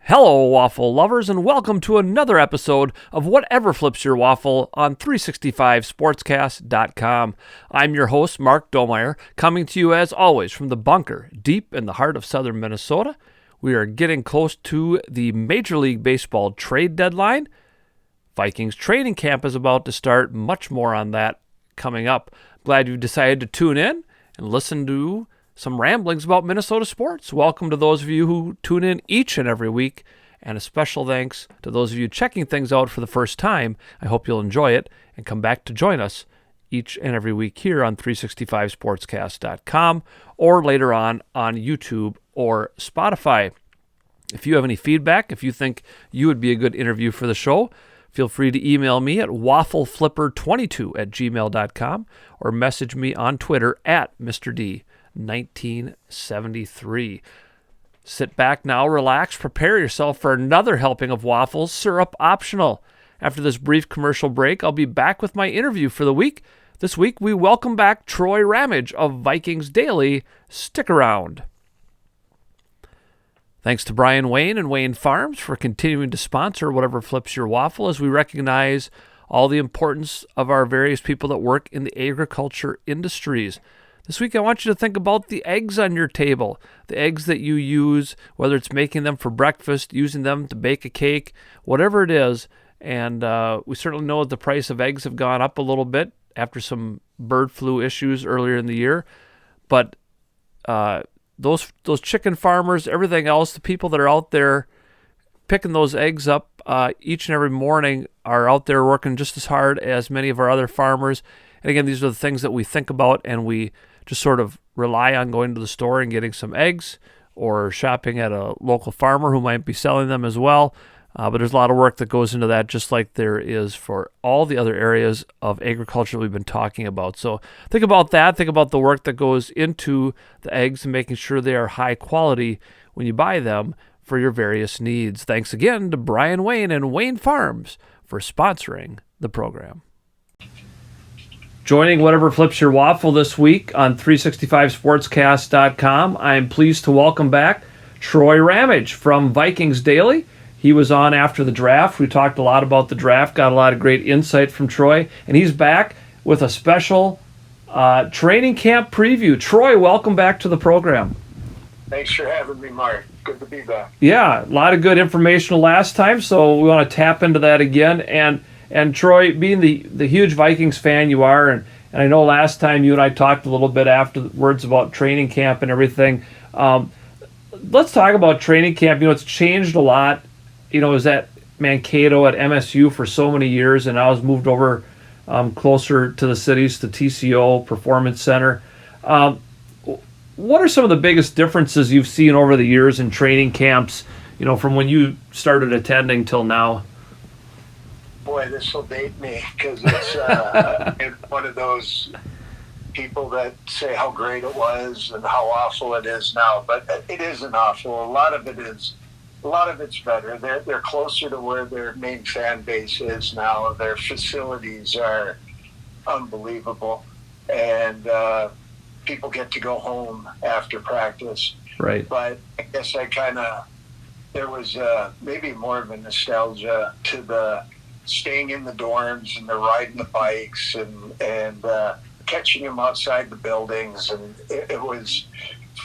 Hello, Waffle lovers, and welcome to another episode of Whatever Flips Your Waffle on 365sportscast.com. I'm your host, Mark Domeyer, coming to you as always from the bunker deep in the heart of southern Minnesota. We are getting close to the Major League Baseball trade deadline. Vikings Training Camp is about to start. Much more on that coming up. Glad you've decided to tune in and listen to some ramblings about Minnesota sports. Welcome to those of you who tune in each and every week, and a special thanks to those of you checking things out for the first time. I hope you'll enjoy it and come back to join us each and every week here on 365sportscast.com or later on YouTube or Spotify. If you have any feedback, if you think you would be a good interview for the show, feel free to email me at waffleflipper22@gmail.com or message me on Twitter at Mr. D. 1973. Sit back now, relax, prepare yourself for another helping of waffles, syrup optional. After this brief commercial break, I'll be back with my interview for the week. This week, we welcome back Troy Ramage of Vikings Daily. Stick around. Thanks to Brian Wayne and Wayne Farms for continuing to sponsor Whatever Flips Your Waffle as we recognize all the importance of our various people that work in the agriculture industries. This week, I want you to think about the eggs on your table, the eggs that you use, whether it's making them for breakfast, using them to bake a cake, whatever it is. And we certainly know that the price of eggs have gone up a little bit after some bird flu issues earlier in the year. But those chicken farmers, everything else, the people that are out there picking those eggs up each and every morning are out there working just as hard as many of our other farmers. And again, these are the things that we think about, and we just sort of rely on going to the store and getting some eggs or shopping at a local farmer who might be selling them as well. But there's a lot of work that goes into that, just like there is for all the other areas of agriculture we've been talking about. So think about that. Think about the work that goes into the eggs and making sure they are high quality when you buy them for your various needs. Thanks again to Brian Wayne and Wayne Farms for sponsoring the program. Joining Whatever Flips Your Waffle this week on 365sportscast.com, I'm pleased to welcome back Troy Ramage from Vikings Daily. He was on after the draft. We talked a lot about the draft, got a lot of great insight from Troy, and he's back with a special training camp preview. Troy, welcome back to the program. Thanks for having me, Mark. Good to be back. Yeah, a lot of good information last time, so we want to tap into that again. And Troy, being the huge Vikings fan you are, and I know last time you and I talked a little bit afterwards about training camp and everything. Let's talk about training camp. You know, it's changed a lot. You know, it was at Mankato at MSU for so many years, and I was moved over closer to the cities, to TCO, Performance Center. What are some of the biggest differences you've seen over the years in training camps, you know, from when you started attending till now? Boy, this will date me because it's one of those people that say how great it was and how awful it is now. But it isn't awful. A lot of it's better. They're closer to where their main fan base is now. Their facilities are unbelievable, and people get to go home after practice. Right. But I guess there was maybe more of a nostalgia to the staying in the dorms and the riding the bikes and catching them outside the buildings. And it was,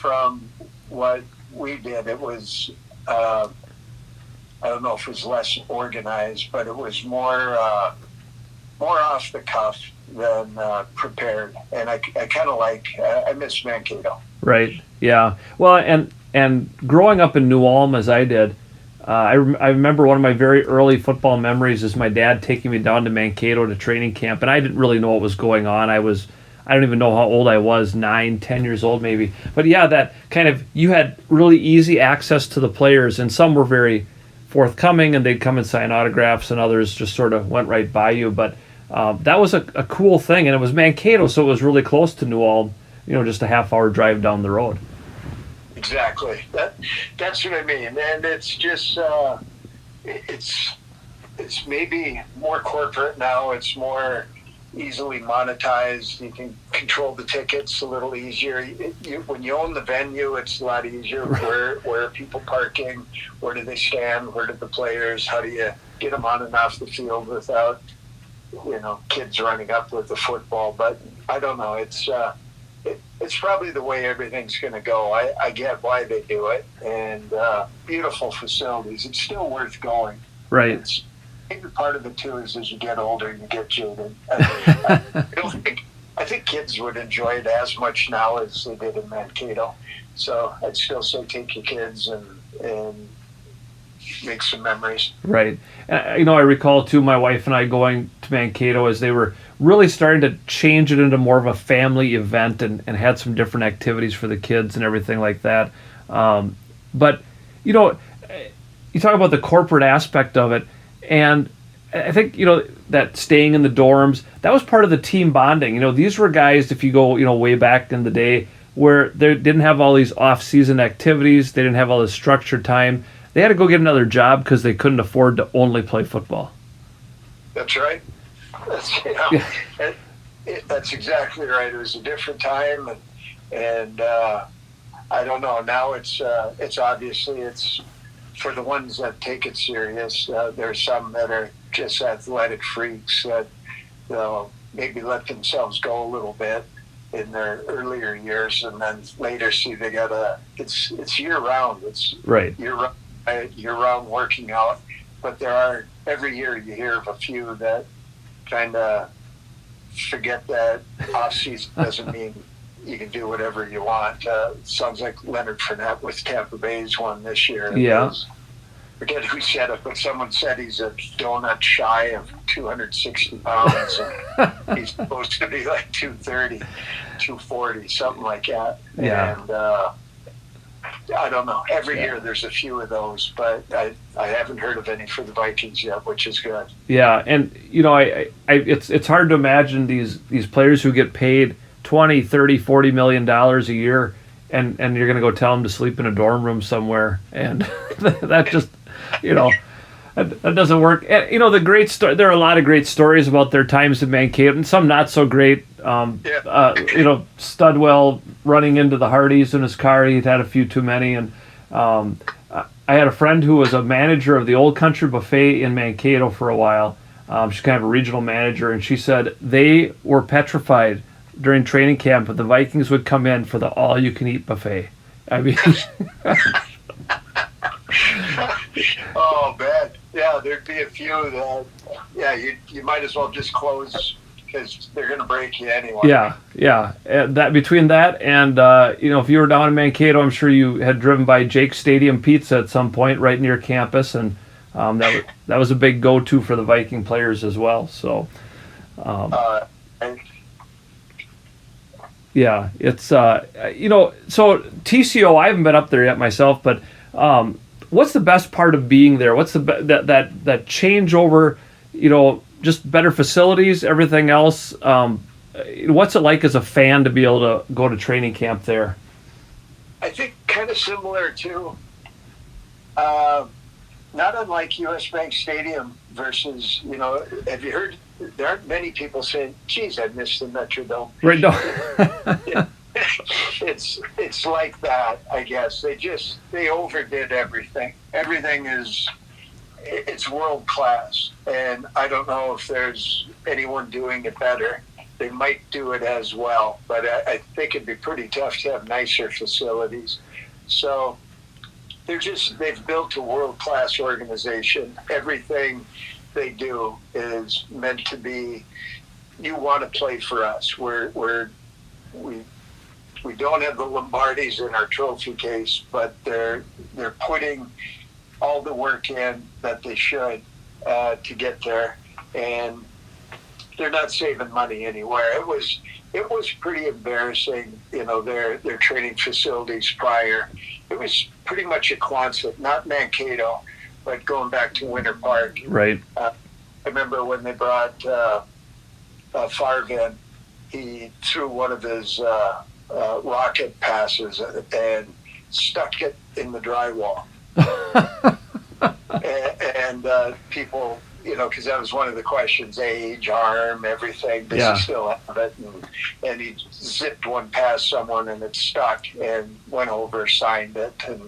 from what we did, it was, I don't know if it was less organized, but it was more off the cuff than prepared. And I kind of I miss Mankato. Right. Yeah. Well, and growing up in New Ulm as I did, I remember one of my very early football memories is my dad taking me down to Mankato to training camp, and I didn't really know what was going on. I don't even know how old I was, 9, 10 years old maybe. But yeah, that kind of, you had really easy access to the players, and some were very forthcoming, and they'd come and sign autographs, and others just sort of went right by you. But that was a cool thing, and it was Mankato, so it was really close to New Ulm, you know, just a half-hour drive down the road. Exactly. That's what I mean. And it's just it's maybe more corporate now. It's more easily monetized. You can control the tickets a little easier. When you own the venue, it's a lot easier. Where are people parking? Where do they stand? Where do the players? How do you get them on and off the field without, kids running up with the football? But I don't know. It's probably the way everything's going to go. I get why they do it, and beautiful facilities. It's still worth going. Right. Maybe part of it too is as you get older, you get jaded. I think kids would enjoy it as much now as they did in Mankato. So I'd still say take your kids and make some memories. Right. And, I recall too my wife and I going to Mankato as they were really starting to change it into more of a family event and had some different activities for the kids and everything like that. But, you talk about the corporate aspect of it. And I think, that staying in the dorms, that was part of the team bonding. These were guys, if you go, way back in the day, where they didn't have all these off-season activities. They didn't have all this structured time. They had to go get another job because they couldn't afford to only play football. That's right. That's exactly right. It was a different time. And I don't know. Now it's obviously it's for the ones that take it serious. There's some that are just athletic freaks that maybe let themselves go a little bit in their earlier years, and then later see they it's year round. It's right. Year round working out. But there are, every year you hear of a few that kind of forget that off season doesn't mean you can do whatever you want. Sounds like Leonard Fournette with Tampa Bay's one this year. Yeah. Forget who said it, but someone said he's a donut shy of 260 pounds. And he's supposed to be like 230, 240, something like that. Yeah. And I don't know. Every year there's a few of those, but I haven't heard of any for the Vikings yet, which is good. Yeah, and it's hard to imagine these players who get paid $20, $30, $40 million a year, and you're going to go tell them to sleep in a dorm room somewhere, and that just that doesn't work. And, the great story. There are a lot of great stories about their times in Mankato, and some not so great. Studwell running into the Hardys in his car. He'd had a few too many, and I had a friend who was a manager of the Old Country Buffet in Mankato for a while. She's kind of a regional manager, and she said they were petrified during training camp that the Vikings would come in for the all-you-can-eat buffet. I mean, oh man, yeah, there'd be a few that, you might as well just close because they're going to break you anyway. Yeah. And that between that and if you were down in Mankato, I'm sure you had driven by Jake's Stadium Pizza at some point right near campus, and that was a big go-to for the Viking players as well. So, yeah, it's so TCO. I haven't been up there yet myself, but what's the best part of being there? What's that changeover? Just better facilities, everything else. What's it like as a fan to be able to go to training camp there? I think kind of similar to, not unlike US Bank Stadium versus, have you heard, there aren't many people saying, geez, I miss the Metrodome. Right, no. It's like that, I guess. They overdid everything. Everything it's world class, and I don't know if there's anyone doing it better. They might do it as well, but I think it'd be pretty tough to have nicer facilities. So they've built a world class organization. Everything they do is meant to be, you want to play for us. We don't have the Lombardis in our trophy case, but they're putting all the work in that they should to get there, and they're not saving money anywhere. It was pretty embarrassing, their training facilities prior. It was pretty much a Quonset, not Mankato, but going back to Winter Park. Right. I remember when they brought Favre in, he threw one of his rocket passes and stuck it in the drywall. and people, because that was one of the questions: age, arm, everything. Does Yeah. he still have it? And he zipped one past someone, and it stuck, and went over, signed it, and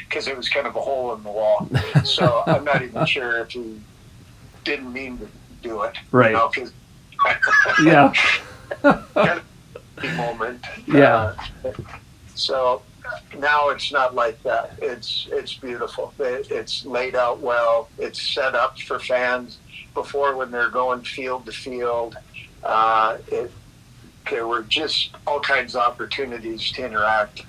because it was kind of a hole in the wall. So I'm not even sure if he didn't mean to do it. Right. 'Cause Yeah. kind of a moment. Yeah. So now it's not like that. It's beautiful. It's laid out well. It's set up for fans. Before, when they're going field to field, there were just all kinds of opportunities to interact,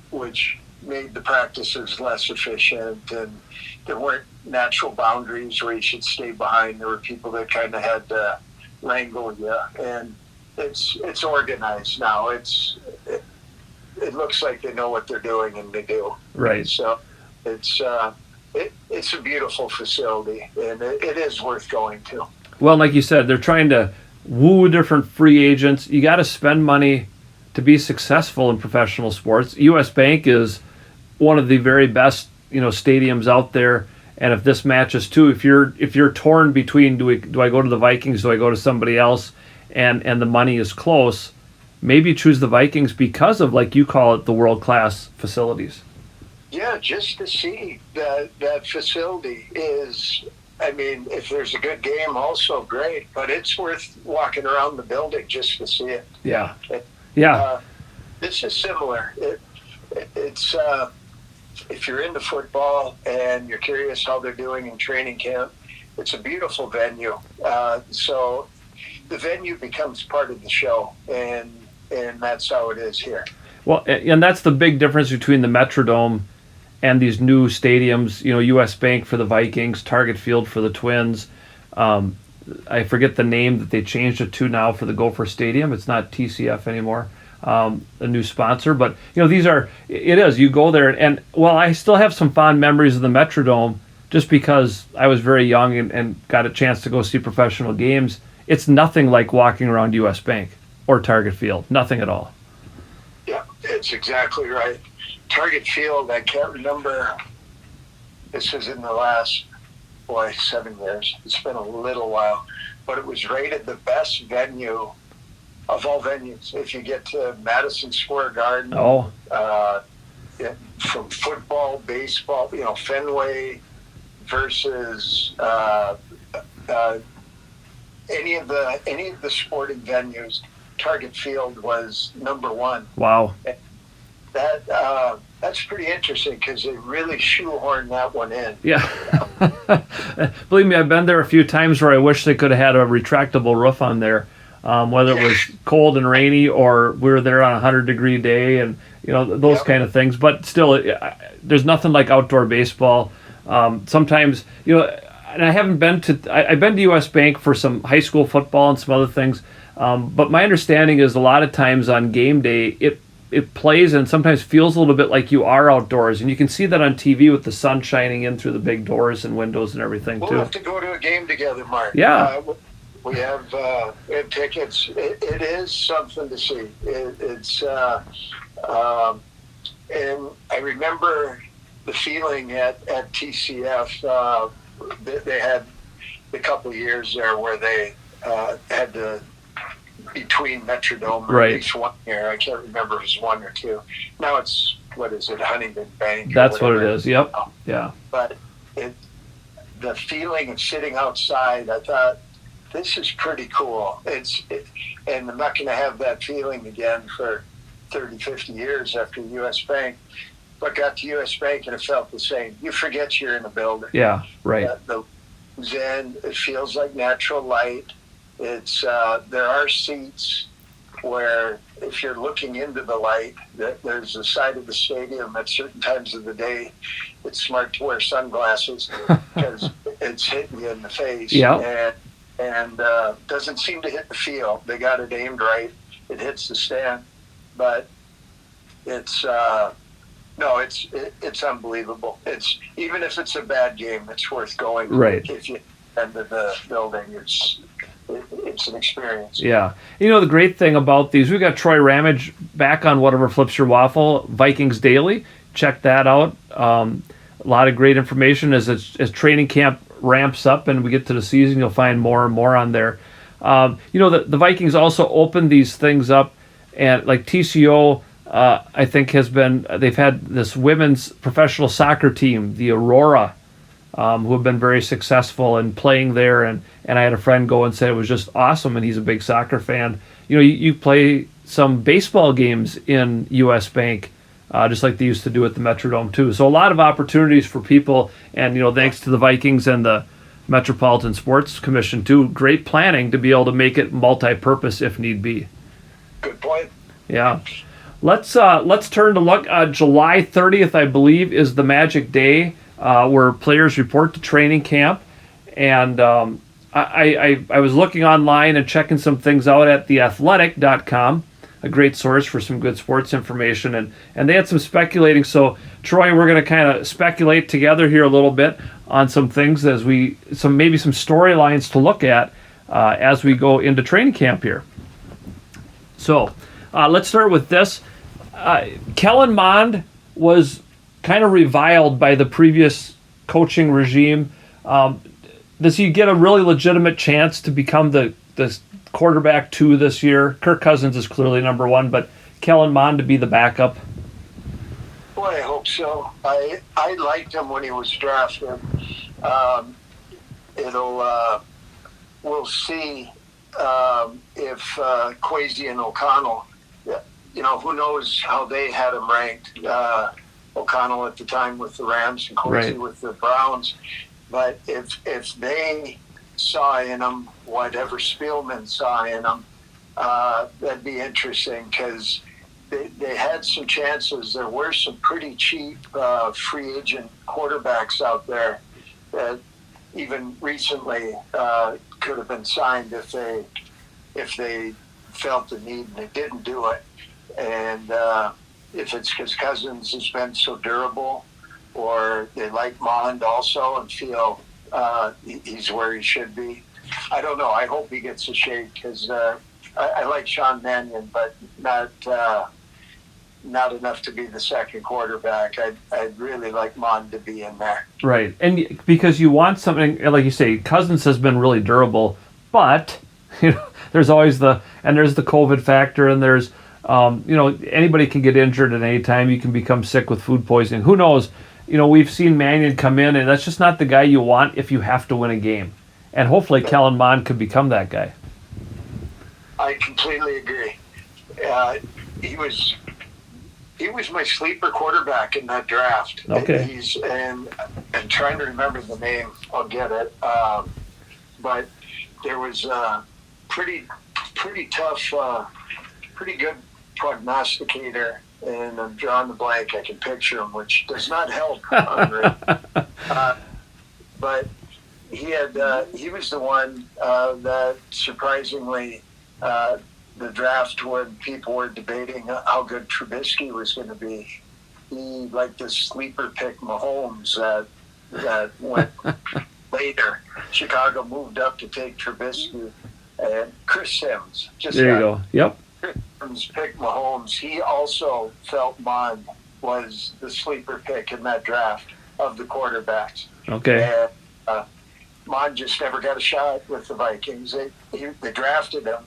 which made the practices less efficient, and there weren't natural boundaries where you should stay behind. There were people that kind of had to wrangle you, and it's organized now. It looks like they know what they're doing, and they do. Right. So it's a beautiful facility, and it is worth going to. Well, like you said, they're trying to woo different free agents. You got to spend money to be successful in professional sports. U.S. Bank is one of the very best, stadiums out there. And if this matches too, if you're torn between do I go to the Vikings, do I go to somebody else, and the money is close, maybe you choose the Vikings because of, like you call it, the world-class facilities. Yeah, just to see that facility is, if there's a good game, also great, but it's worth walking around the building just to see it. Yeah. This is similar. It's if you're into football and you're curious how they're doing in training camp, it's a beautiful venue. So the venue becomes part of the show, and that's how it is here. Well, and that's the big difference between the Metrodome and these new stadiums, U.S. Bank for the Vikings, Target Field for the Twins. I forget the name that they changed it to now for the Gopher Stadium. It's not TCF anymore, a new sponsor. But, you go there, and I still have some fond memories of the Metrodome just because I was very young and got a chance to go see professional games. It's nothing like walking around U.S. Bank or Target Field. Nothing at all. Yeah, it's exactly right. Target Field, I can't remember. This was in the last, 7 years. It's been a little while. But it was rated the best venue of all venues. If you get to Madison Square Garden, from football, baseball, Fenway versus any of the sporting venues, Target Field was number one. Wow. That's pretty interesting because they really shoehorned that one in. Yeah. Believe me, I've been there a few times where I wish they could have had a retractable roof on there, whether it was cold and rainy or we were there on a 100-degree day and, those kind of things. But still, there's nothing like outdoor baseball. Sometimes, and I haven't been I've been to U.S. Bank for some high school football and some other things. But my understanding is a lot of times on game day, it plays and sometimes feels a little bit like you are outdoors. And you can see that on TV with the sun shining in through the big doors and windows and everything, too. We'll have to go to a game together, Mark. Yeah. We have tickets. It is something to see. It's and I remember the feeling at TCF. They had a couple of years there where they had to, between Metrodome, or at least 1 year. I can't remember if it was 1 or 2. Now it's, Huntington Bank? That's what it is. Yep. Yeah. But the feeling of sitting outside, I thought, this is pretty cool. And I'm not going to have that feeling again for 30, 50 years after U.S. Bank. But got to U.S. Bank and it felt the same. You forget you're in a building. Yeah, right. Then it feels like natural light. It's there are seats where if you're looking into the light, there's a side of the stadium at certain times of the day. It's smart to wear sunglasses because it's hitting you in the face. Yeah. And doesn't seem to hit the field. They got it aimed right. It hits the stand, but it's it's unbelievable. It's even if it's a bad game, it's worth going. Right. If you enter the building, it's an experience. Yeah. The great thing about these, we've got Troy Ramage back on Whatever Flips Your Waffle, Vikings Daily. Check that out. A lot of great information as training camp ramps up and we get to the season, you'll find more and more on there. The Vikings also opened these things up, and like TCO, I think they've had this women's professional soccer team, the Aurora, who have been very successful in playing there. And I had a friend go and say it was just awesome, and he's a big soccer fan. You play some baseball games in U.S. Bank, just like they used to do at the Metrodome too. So a lot of opportunities for people, and thanks to the Vikings and the Metropolitan Sports Commission too, great planning to be able to make it multi-purpose if need be. Good point. Yeah. Let's turn to look. July 30th, I believe, is the magic day where players report to training camp. And I was looking online and checking some things out at theathletic.com, a great source for some good sports information. And they had some speculating. So, Troy, we're going to kind of speculate together here a little bit on some things maybe some storylines to look at as we go into training camp here. So, let's start with this. Kellen Mond was kind of reviled by the previous coaching regime. Does he get a really legitimate chance to become the quarterback 2 this year? Kirk Cousins is clearly number 1, but Kellen Mond to be the backup? Boy, I hope so. I liked him when he was drafted. We'll see if Kwesi and O'Connell, who knows how they had him ranked. O'Connell at the time with the Rams and Kwesi with the Browns. But if they saw in him whatever Spielman saw in him, that'd be interesting, because they had some chances. There were some pretty cheap free agent quarterbacks out there that even recently could have been signed if they felt the need and they didn't do it. And if it's because Cousins has been so durable, or they like Mond also and feel he's where he should be, I don't know. I hope he gets a shake, because I like Sean Mannion, but not enough to be the second quarterback. I'd really like Mond to be in there. Right, and because you want something, like you say, Cousins has been really durable, but there's always there's the COVID factor, and there's anybody can get injured at any time. You can become sick with food poisoning. Who knows? We've seen Mannion come in, and that's just not the guy you want if you have to win a game. And hopefully Kellen Mond could become that guy. I completely agree. He was my sleeper quarterback in that draft. Okay. And trying to remember the name, I'll get it. But there was a pretty tough, pretty good prognosticator, and I'm drawing the blank. I can picture him, which does not help. But he was the one that surprisingly, the draft, when people were debating how good Trubisky was going to be, he, like the sleeper pick Mahomes that went later. Chicago moved up to take Trubisky, and Chris Sims. There you go. Yep. Chris Sims picked Mahomes. He also felt Mond was the sleeper pick in that draft of the quarterbacks. Okay. And Mond just never got a shot with the Vikings. They drafted him,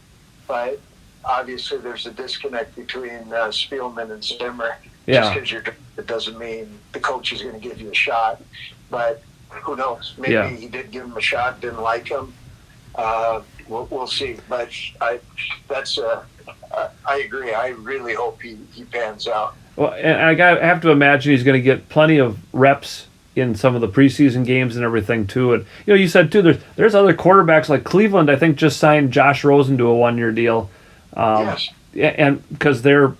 but obviously there's a disconnect between Spielman and Zimmer. Yeah. Just because you're drafted doesn't mean the coach is going to give you a shot. But who knows? Maybe he did give him a shot, didn't like him. We'll see. But I agree. I really hope he pans out. Well, and I have to imagine he's going to get plenty of reps in some of the preseason games and everything too. And you said too, there's other quarterbacks like Cleveland. I think just signed Josh Rosen to a 1-year deal. Yes. And because they're,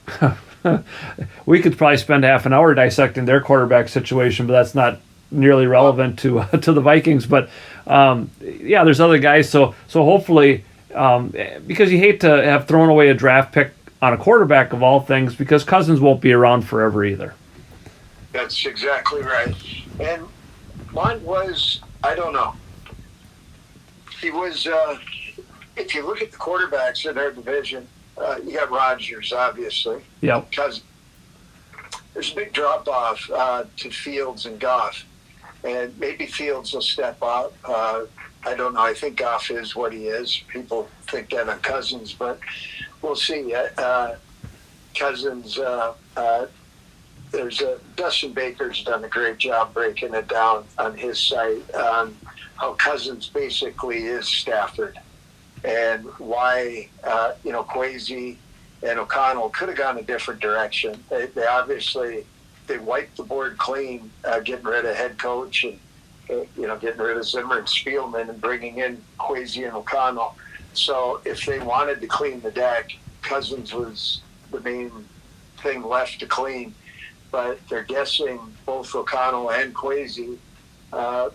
we could probably spend half an hour dissecting their quarterback situation, but that's not nearly relevant to the Vikings. But there's other guys. So hopefully, because you hate to have thrown away a draft pick on a quarterback of all things, because Cousins won't be around forever either. That's exactly right. And Mond was, I don't know. He was, if you look at the quarterbacks in our division, you got Rodgers, obviously. Yep. Because there's a big drop-off to Fields and Goff. and maybe Fields will step up. I don't know. I think Goff is what he is. People think that on Cousins, but we'll see. Cousins, Dustin Baker's done a great job breaking it down on his site on how Cousins basically is Stafford, and why Kwesi and O'Connell could have gone a different direction. They obviously wiped the board clean, getting rid of head coach and getting rid of Zimmer and Spielman and bringing in Kwesi and O'Connell. So if they wanted to clean the deck, Cousins was the main thing left to clean. But they're guessing both O'Connell and Kwesi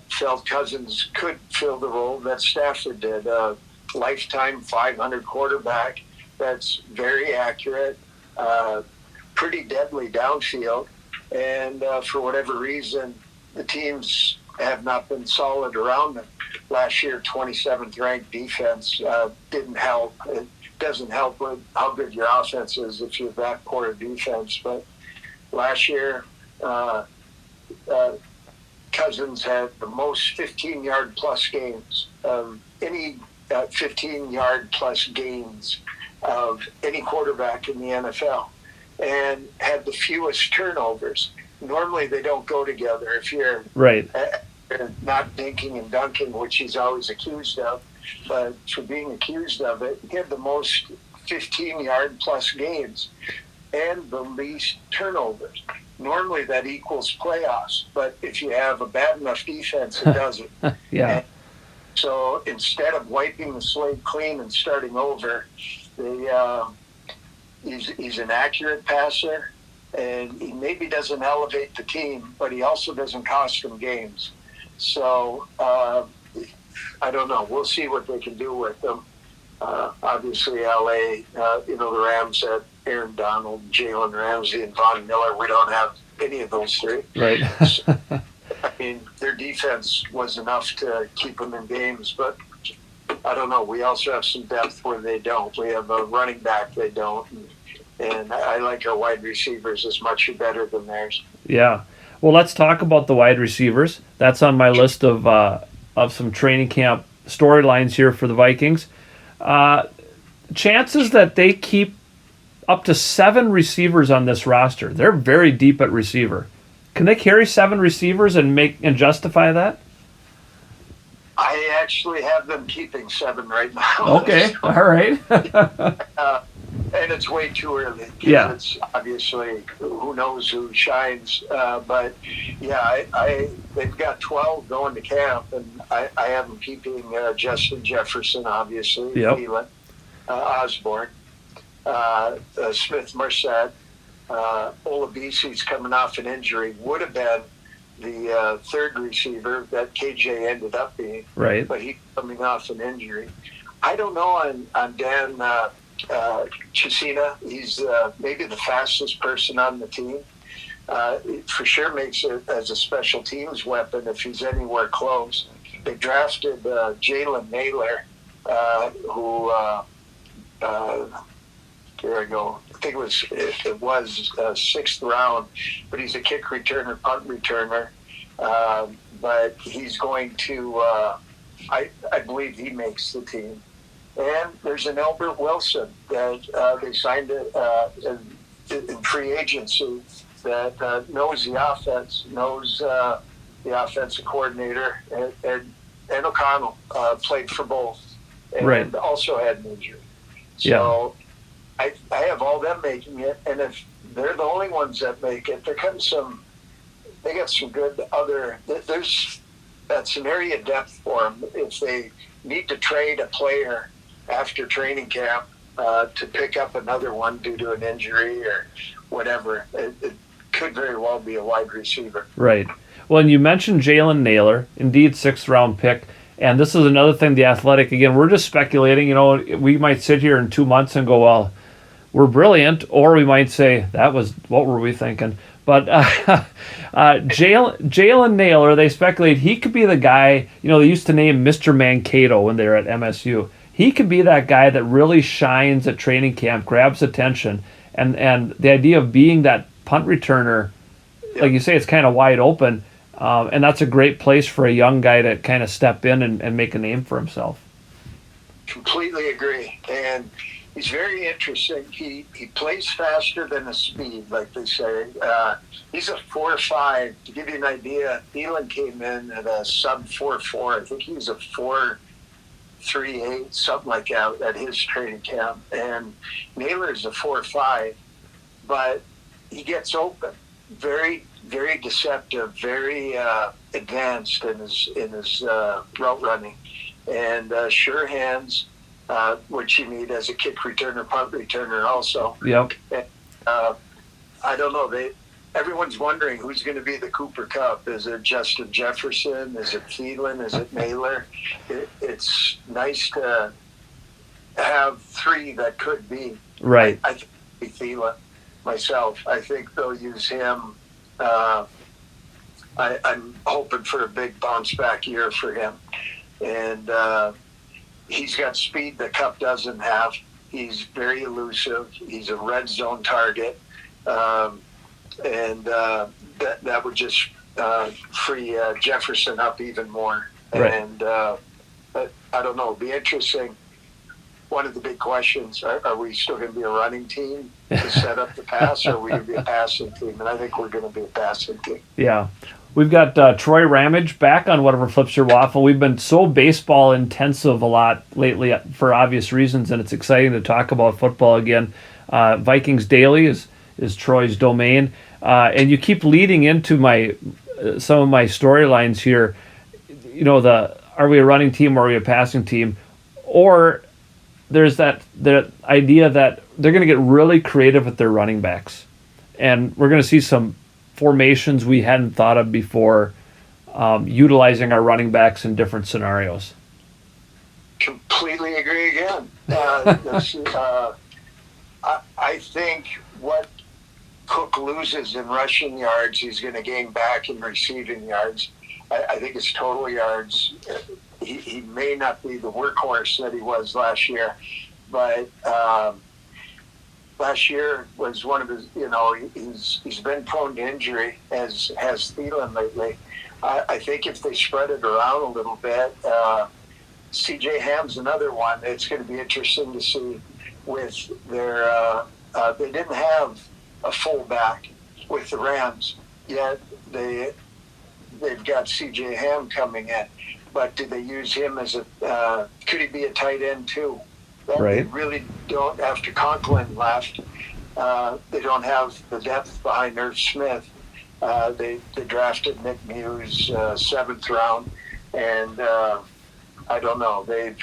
felt Cousins could fill the role that Stafford did. A lifetime 500 quarterback that's very accurate, pretty deadly downfield. And for whatever reason, the teams have not been solid around them. Last year, 27th ranked defense didn't help. It doesn't help with how good your offense is if you're that poor a defense. But last year, Cousins had the most 15-yard plus games of any 15-yard plus gains of any quarterback in the NFL, and had the fewest turnovers. Normally, they don't go together. If you're right, not dinking and dunking, which he's always accused of, but for being accused of it, he had the most 15-yard plus games and the least turnovers. Normally that equals playoffs, but if you have a bad enough defense, it doesn't. Yeah. And so instead of wiping the slate clean and starting over, he's an accurate passer, and he maybe doesn't elevate the team, but he also doesn't cost them games. So I don't know. We'll see what they can do with them. Obviously, LA, the Rams had Aaron Donald, Jalen Ramsey, and Von Miller. We don't have any of those three. Right. So, I mean, their defense was enough to keep them in games, but I don't know. We also have some depth where they don't. We have a running back they don't, and I like our wide receivers as much or better than theirs. Yeah. Well, let's talk about the wide receivers. That's on my list of some training camp storylines here for the Vikings. Chances that they keep up to 7 receivers on this roster. They're very deep at receiver. Can they carry 7 receivers and justify that? I actually have them keeping 7 right now. Okay, all right. And it's way too early. Yeah. It's obviously who knows who shines. But yeah, they've got 12 going to camp, and I have them keeping Justin Jefferson, obviously, yep. Thielen, Osborne, Smith-Marset, Olabisi's coming off an injury, would have been the third receiver that KJ ended up being, right? But he's coming off an injury. I don't know on Dan Chisena. He's maybe the fastest person on the team. It for sure makes it as a special teams weapon if he's anywhere close. They drafted Jalen Naylor, who here I go. I think it was 6th round, but he's a kick returner, punt returner. But he's going to, I believe he makes the team. And there's an Albert Wilson that they signed in free agency that knows the offense, knows the offensive coordinator, and O'Connell played for both, and right. also had an injury. So I have all them making it, and if they're the only ones that make it, they got some good there's some area depth for them. If they need to trade a player after training camp to pick up another one due to an injury or whatever, it could very well be a wide receiver. Right. Well, and you mentioned Jalen Naylor, indeed 6th round pick. And this is another thing, the Athletic, again, we're just speculating. We might sit here in 2 months and go, well, we're brilliant, or we might say, what were we thinking? But Jalen Naylor, they speculate he could be the guy, they used to name Mr. Mankato when they were at MSU. He could be that guy that really shines at training camp, grabs attention, and the idea of being that punt returner, like you say, it's kind of wide open. And that's a great place for a young guy to kind of step in and make a name for himself. Completely agree. And he's very interesting. He plays faster than his speed, like they say. He's a 4.5. To give you an idea, Thielen came in at a sub 4.4. I think he was a 4.38, something like that, at his training camp. And Naylor's a 4.5, but he gets open. Very, very deceptive, very advanced in his route running. And sure hands, which you need as a kick returner, punt returner also. Yep. And, I don't know. Everyone's wondering who's going to be the Cooper Cup. Is it Justin Jefferson? Is it Thielen? Is it Naylor? It's nice to have three that could be. Right. I think Thielen myself. I think they'll use him. I'm hoping for a big bounce back year for him. And he's got speed that Cup doesn't have. He's very elusive. He's a red zone target. And that would just free Jefferson up even more. Right. And but I don't know. It'll be interesting. One of the big questions, are we still going to be a running team to set up the pass, or are we going to be a passing team? And I think we're going to be a passing team. Yeah. We've got Troy Ramage back on Whatever Flips Your Waffle. We've been so baseball intensive a lot lately for obvious reasons, and it's exciting to talk about football again. Vikings Daily is Troy's domain. And you keep leading into some of my storylines here. You know, are we a running team or are we a passing team? Or there's the idea that they're going to get really creative with their running backs. And we're going to see some formations we hadn't thought of before, utilizing our running backs in different scenarios. Completely agree again. I think what Cook loses in rushing yards, he's going to gain back in receiving yards. I think his total yards, he may not be the workhorse that he was last year, but last year was one of his, he's been prone to injury, as has Thielen lately. I think if they spread it around a little bit, C.J. Ham's another one. It's going to be interesting to see with their, they didn't have a fullback with the Rams, yet they've got C.J. Ham coming in. But do they use him as could he be a tight end too? Right. They really don't. After Conklin left, they don't have the depth behind Irv Smith. They drafted Nick Muse 7th round, and I don't know. They've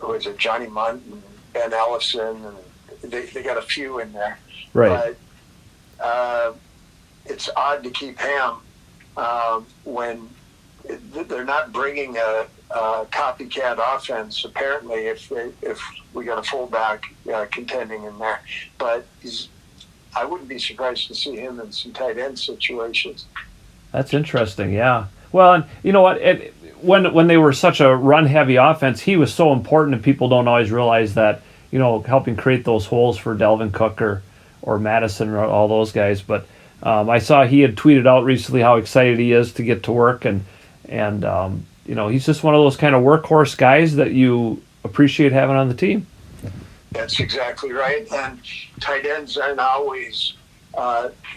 was it Johnny Munt and Ben Ellison, and they got a few in there. Right. But it's odd to keep Ham when they're not bringing a copycat offense. Apparently, if we got a fullback contending in there, but I wouldn't be surprised to see him in some tight end situations. That's interesting. Yeah. Well, and you know what? When they were such a run-heavy offense, he was so important, and people don't always realize that. Helping create those holes for Delvin Cook or Madison or all those guys. But I saw he had tweeted out recently how excited he is to get to work, and he's just one of those kind of workhorse guys that you appreciate having on the team. That's exactly right. And tight ends aren't always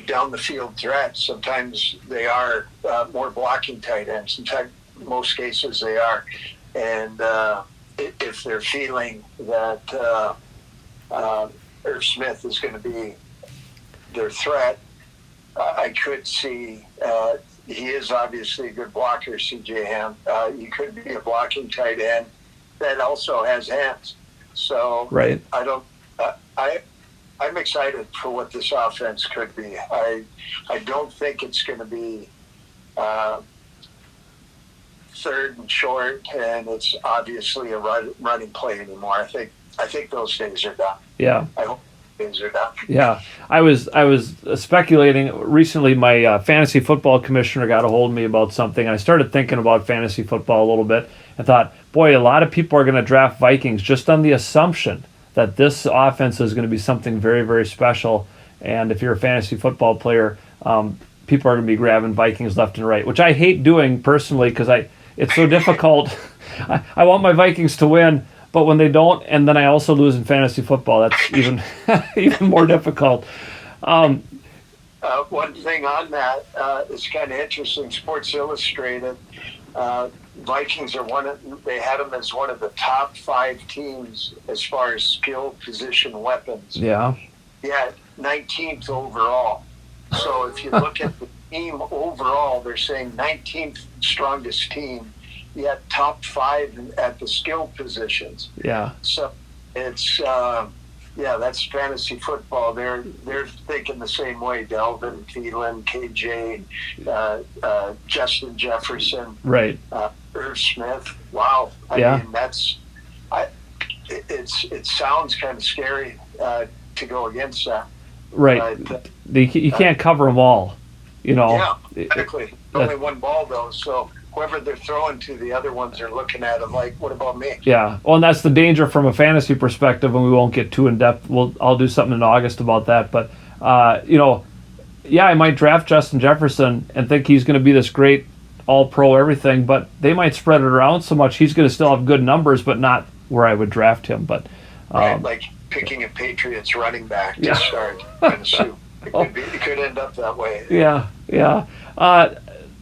down the field threats. Sometimes they are more blocking tight ends. In fact, most cases they are. And if they're feeling that Irv Smith is going to be their threat, I could see he is obviously a good blocker, C.J. Ham. He could be a blocking tight end that also has hands. So right. I'm excited for what this offense could be. I don't think it's going to be third and short, and it's obviously a running play anymore. I think those days are done. Yeah. I hope things are done. Yeah. I was speculating recently. My fantasy football commissioner got a hold of me about something. I started thinking about fantasy football a little bit and thought, boy, a lot of people are going to draft Vikings just on the assumption that this offense is going to be something very, very special. And if you're a fantasy football player, people are going to be grabbing Vikings left and right, which I hate doing personally because it's so difficult. I want my Vikings to win, but when they don't, and then I also lose in fantasy football, that's even even more difficult. One thing on that is kind of interesting. Sports Illustrated, Vikings they had them as one of the top 5 teams as far as skill position weapons. Yeah. Yeah, 19th overall. So if you look at the team overall, they're saying 19th strongest team, yet top 5 at the skill positions. Yeah. So it's that's fantasy football. They're thinking the same way. Delvin, Thielen, KJ, Justin Jefferson, right? Irv Smith. Wow. I mean, it sounds kind of scary to go against that. Right. But, you can't cover them all. Yeah, exactly. Only one ball though, so whoever they're throwing to, the other ones are looking at them like, what about me? Yeah. Well, and that's the danger from a fantasy perspective, and we won't get too in depth. I'll do something in August about that. But I might draft Justin Jefferson and think he's going to be this great all-pro everything, but they might spread it around so much he's going to still have good numbers, but not where I would draft him. But right, like picking a Patriots running back to start kind of soup. It could end up that way. Yeah.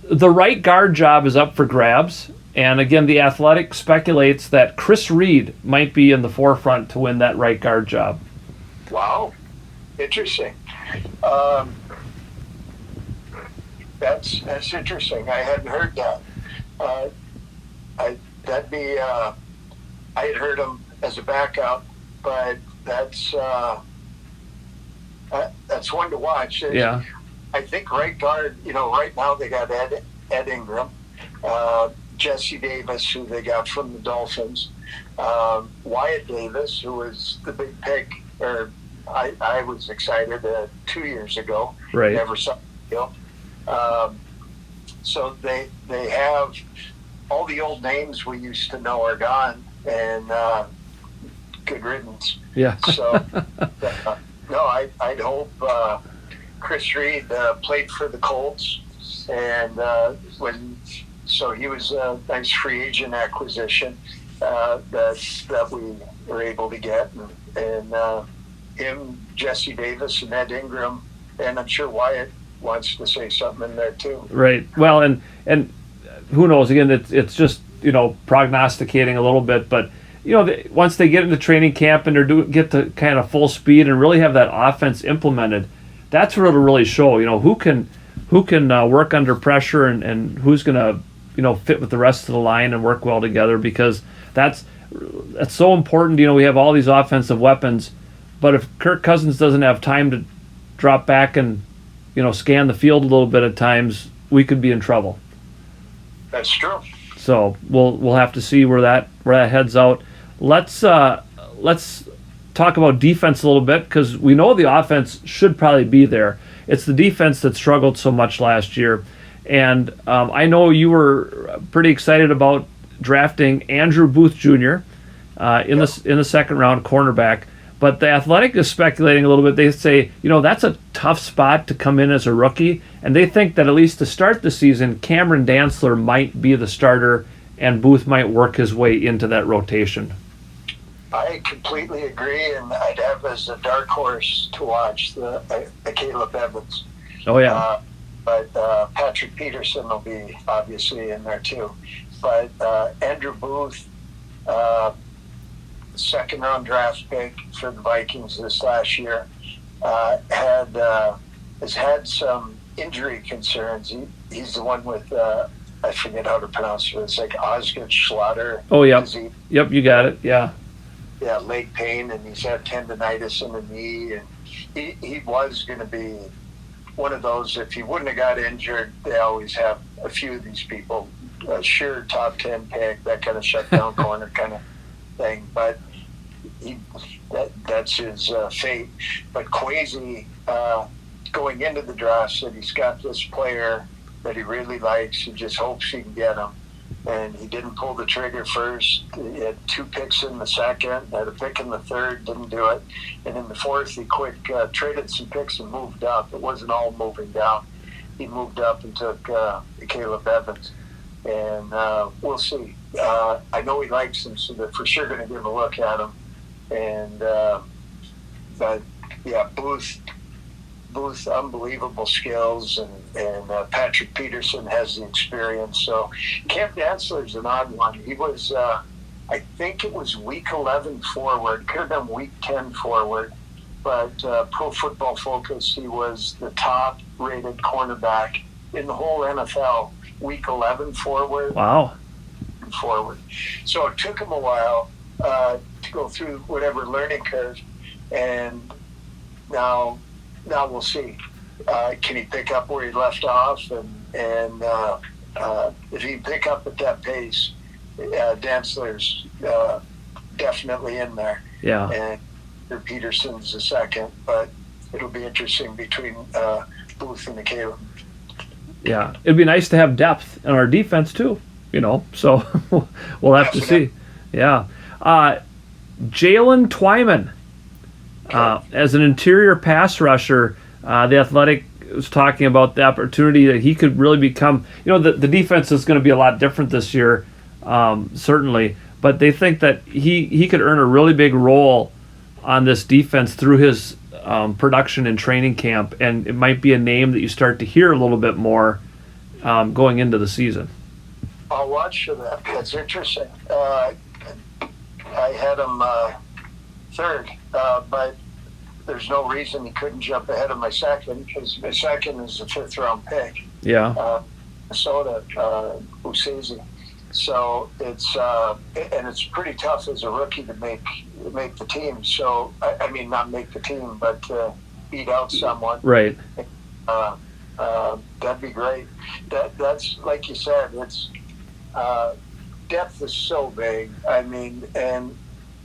The right guard job is up for grabs, and again, The Athletic speculates that Chris Reed might be in the forefront to win that right guard job. Wow, interesting. That's interesting. I hadn't heard that. I had heard him as a backup, but that's one to watch. Yeah. I think right guard, right now they got Ed Ingram, Jesse Davis, who they got from the Dolphins, Wyatt Davis, who was the big pick, or I was excited 2 years ago. Right. Never saw him. So they have all the old names we used to know are gone, and good riddance. Yeah. So, I'd hope Chris Reed played for the Colts, and he was a nice free agent acquisition that we were able to get, and him, Jesse Davis, and Ed Ingram, and I'm sure Wyatt wants to say something in there too. Right. Well, and who knows? Again, it's just prognosticating a little bit, but once they get into training camp and get to kind of full speed and really have that offense implemented, that's where it'll really show. Who can work under pressure and who's going to fit with the rest of the line and work well together, because that's so important. We have all these offensive weapons, but if Kirk Cousins doesn't have time to drop back and scan the field a little bit at times, we could be in trouble. That's true. So we'll have to see where that heads out. Let's talk about defense a little bit, because we know the offense should probably be there. It's the defense that struggled so much last year, and I know you were pretty excited about drafting Andrew Booth Jr. In the second round, cornerback. But the Athletic is speculating a little bit. They say, that's a tough spot to come in as a rookie, and they think that at least to start the season, Cameron Dantzler might be the starter, and Booth might work his way into that rotation. I completely agree, and I'd have as a dark horse to watch the Caleb Evans. Oh, yeah. But Patrick Peterson will be obviously in there too. But Andrew Booth, second round draft pick for the Vikings this last year, has had some injury concerns. He's the one with I forget how to pronounce it. It's like Osgood Schlatter. Oh, yep. Yep, you got it. Yeah, leg pain, and he's had tendonitis in the knee, and he was going to be one of those. If he wouldn't have got injured, they always have a few of these people, sure, top 10 pick, that kind of shutdown corner kind of thing, but that's his fate. But Kwesi, going into the draft, said he's got this player that he really likes. He just hopes he can get him, and he didn't pull the trigger first. He had 2 picks in the second, had a pick in the third, didn't do it, and in the fourth he traded some picks and moved up. It wasn't all moving down, he moved up and took Caleb Evans. And we'll see. I know he likes him, so they're for sure going to give a look at him. And but yeah, Booth, unbelievable skills, and Patrick Peterson has the experience. So Camp Dantzler's an odd one. He was, I think it was week 11 forward, could have been week 10 forward, but Pro Football Focus, he was the top rated cornerback in the whole NFL, week 11 forward. Wow. Forward. So it took him a while to go through whatever learning curve, and now we'll see. Can he pick up where he left off? And if he can pick up at that pace, Dantzler's definitely in there. Yeah. And Peterson's the second, but it'll be interesting between Booth and Caleb. Yeah. It'd be nice to have depth in our defense too, so we'll have to see. Yeah. Jalen Twyman. As an interior pass rusher, the Athletic was talking about the opportunity that he could really become, the defense is going to be a lot different this year, certainly, but they think that he could earn a really big role on this defense through his production in training camp, and it might be a name that you start to hear a little bit more going into the season. I'll watch for that. That's interesting. I had him third, but there's no reason he couldn't jump ahead of my second, because my second is a fifth-round pick. Yeah. Minnesota, Usezi. So it's pretty tough as a rookie to make the team. So I mean, not make the team, but beat out someone. Right. That'd be great. That's like you said. It's depth is so big. I mean, and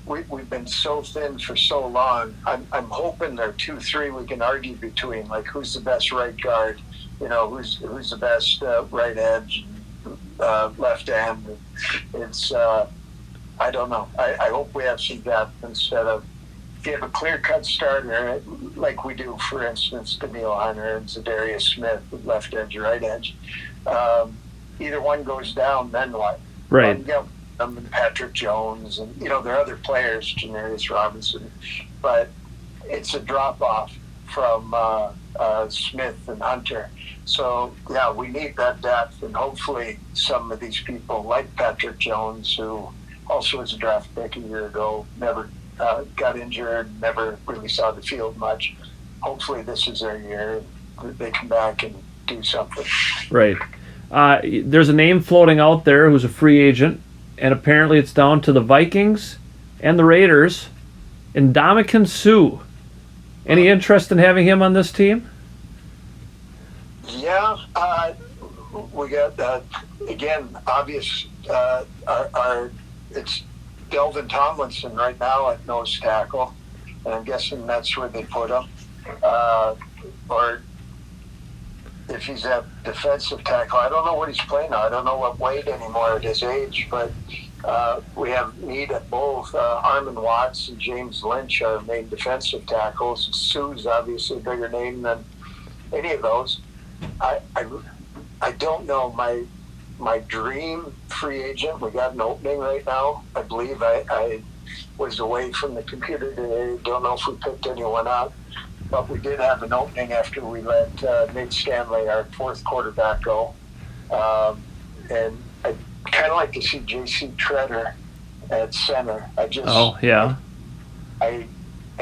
we've been so thin for so long. I'm hoping there are 2-3 we can argue between, like who's the best right guard, who's the best right edge, left end. It's I don't know. I hope we have some depth instead of, if you have a clear-cut starter like we do, for instance, Daniil Hunter and Zadarius Smith with left edge, right edge. Either one goes down, then what? Right. And Patrick Jones, and there are other players, Janarius Robinson, but it's a drop-off from Smith and Hunter. So, yeah, we need that depth, and hopefully some of these people, like Patrick Jones, who also was a draft pick a year ago, never got injured, never really saw the field much. Hopefully this is their year, and they come back and do something. Right. There's a name floating out there who's a free agent, and apparently it's down to the Vikings and the Raiders, and Ndamukong Suh. Any interest in having him on this team? Yeah, we got again, obvious. It's Delvin Tomlinson right now at nose tackle, and I'm guessing that's where they put him. Or if he's at defensive tackle, I don't know what he's playing now. I don't know what weight anymore at his age, but we have need at both. Armin Watts and James Lynch are main defensive tackles. Sue's obviously a bigger name than any of those. I don't know. My dream free agent, we got an opening right now. I believe I was away from the computer today. Don't know if we picked anyone up, but we did have an opening after we let Nate Stanley, our fourth quarterback, go. And I'd kind of like to see J.C. Treader at center. I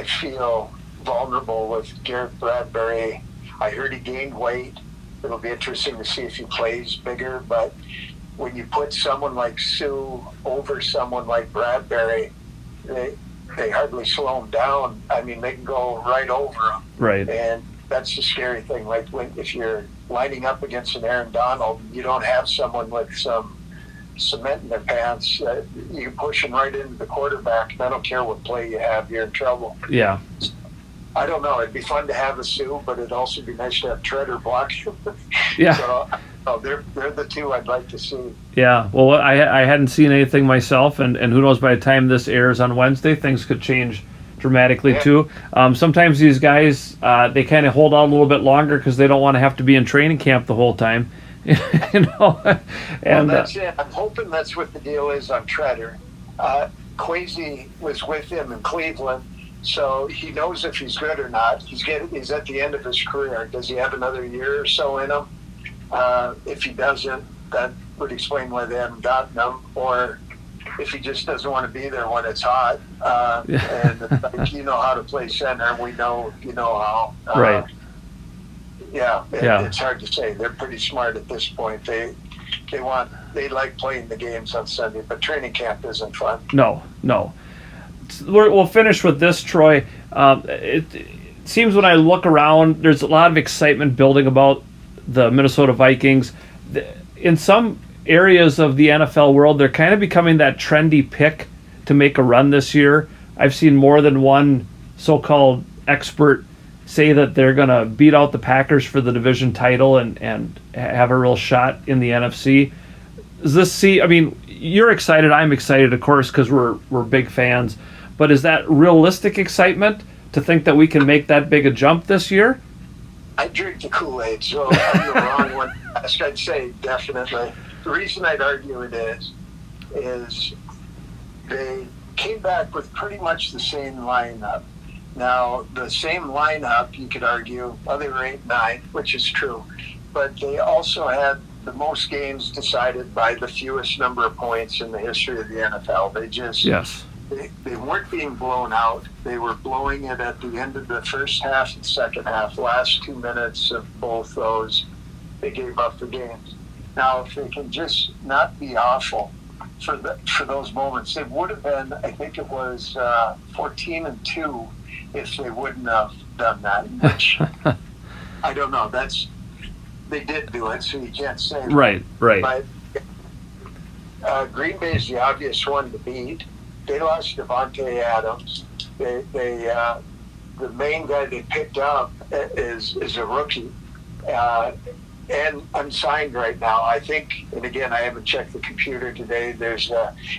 feel vulnerable with Garrett Bradbury. I heard he gained weight. It'll be interesting to see if he plays bigger, but when you put someone like Sue over someone like Bradbury, they hardly slow him down. I mean, they can go right over him. Right. And that's the scary thing. Like if you're lining up against an Aaron Donald, you don't have someone with some cement in their pants. You can push him right into the quarterback, and I don't care what play you have, you're in trouble. Yeah. I don't know. It'd be fun to have a Sue, but it'd also be nice to have Treader block him. Yeah. So they're the two I'd like to see. Yeah. Well, I hadn't seen anything myself, and who knows, by the time this airs on Wednesday, things could change dramatically too. Sometimes these guys, they kind of hold out a little bit longer because they don't want to have to be in training camp the whole time. You know, and that's it. I'm hoping that's what the deal is on Treader. Kwesi was with him in Cleveland, so he knows if he's good or not. He's at the end of his career. Does he have another year or so in him? If he doesn't, that would explain why they haven't gotten him. Or if he just doesn't want to be there when it's hot. And like, you know how to play center. We know you know how. Right. It's hard to say. They're pretty smart at this point. They like playing the games on Sunday, but training camp isn't fun. No. We'll finish with this, Troy. It seems when I look around, there's a lot of excitement building about the Minnesota Vikings. In some areas of the NFL world, they're kind of becoming that trendy pick to make a run this year. I've seen more than one so-called expert say that they're going to beat out the Packers for the division title and have a real shot in the NFC. I mean, you're excited. I'm excited, of course, because we're big fans. But is that realistic excitement to think that we can make that big a jump this year? I drink the Kool-Aid, so I'm the wrong one to ask. I'd say definitely. The reason I'd argue it is they came back with pretty much the same lineup. Now, the same lineup, you could argue, they were 8-9, which is true. But they also had the most games decided by the fewest number of points in the history of the NFL. They weren't being blown out. They were blowing it at the end of the first half and second half. Last 2 minutes of both those, they gave up the games. Now, if they can just not be awful for those moments, it would have been, I think it was 14-2 if they wouldn't have done that, which I don't know. They did do it, so you can't say that. Right. But Green Bay is the obvious one to beat. They lost Devontae Adams. The main guy they picked up is a rookie and unsigned right now. I think, and again, I haven't checked the computer today. There's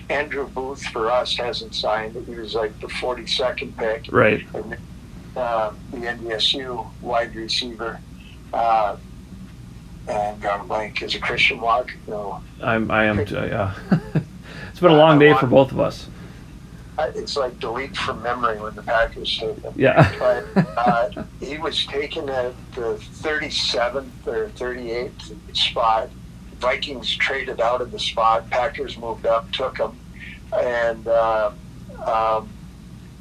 Andrew Booth for us hasn't signed. He was like the 42nd pick. Right. And the NDSU wide receiver. And gone blank. Is it Christian Walk? No. I am too, yeah. It's been a long day for both of us. It's like delete from memory when the Packers take him. Yeah. But he was taken at the 37th or 38th spot. Vikings traded out of the spot. Packers moved up, took him. And the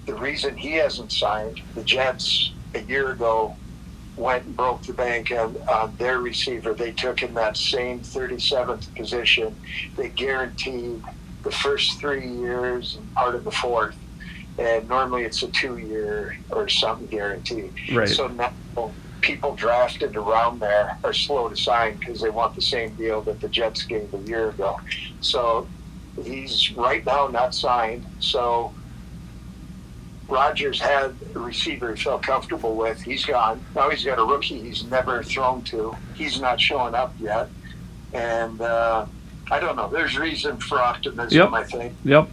reason he hasn't signed, the Jets a year ago went and broke the bank on their receiver. They took him that same 37th position. They guaranteed the first 3 years and part of the fourth. And normally it's a 2-year or something guarantee. Right. So now people drafted around there are slow to sign because they want the same deal that the Jets gave a year ago. So he's right now not signed. So Rodgers had a receiver he felt comfortable with. He's gone. Now he's got a rookie he's never thrown to. He's not showing up yet. And I don't know. There's reason for optimism, I think. Yep.